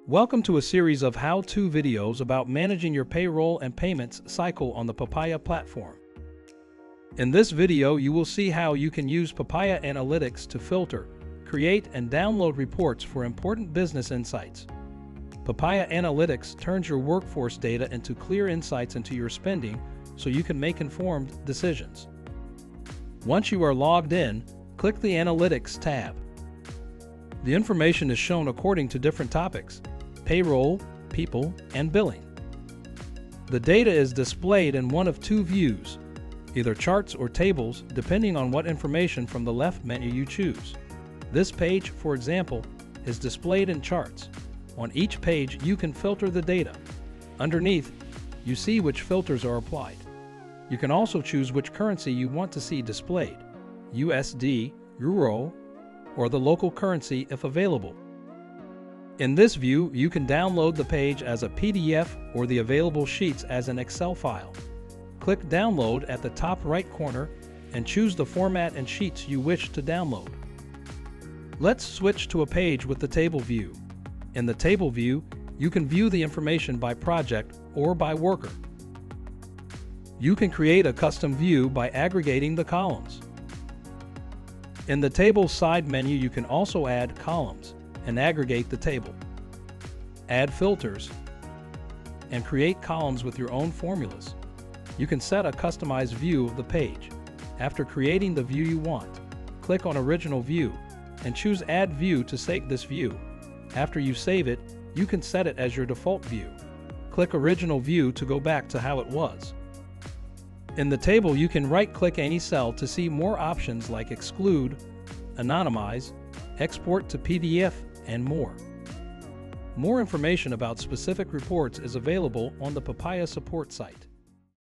Welcome to a series of how-to videos about managing your payroll and payments cycle on the Papaya platform. In this video, you will see how you can use Papaya Analytics to filter, create, and download reports for important business insights. Papaya Analytics turns your workforce data into clear insights into your spending so you can make informed decisions. Once you are logged in, click the Analytics tab. The information is shown according to different topics: payroll, people, and billing. The data is displayed in one of two views, either charts or tables, depending on what information from the left menu you choose. This page, for example, is displayed in charts. On each page, you can filter the data. Underneath, you see which filters are applied. You can also choose which currency you want to see displayed: USD, Euro, or the local currency if available. In this view, you can download the page as a PDF or the available sheets as an Excel file. Click Download at the top right corner and choose the format and sheets you wish to download. Let's switch to a page with the table view. In the table view, you can view the information by project or by worker. You can create a custom view by aggregating the columns. In the Table side menu, you can also add columns and aggregate the table, add filters, and create columns with your own formulas. You can set a customized view of the page. After creating the view you want, click on Original View and choose Add View to save this view. After you save it, you can set it as your default view. Click Original View to go back to how it was. In the table, you can right-click any cell to see more options like Exclude, Anonymize, Export to PDF, and more. More information about specific reports is available on the Papaya support site.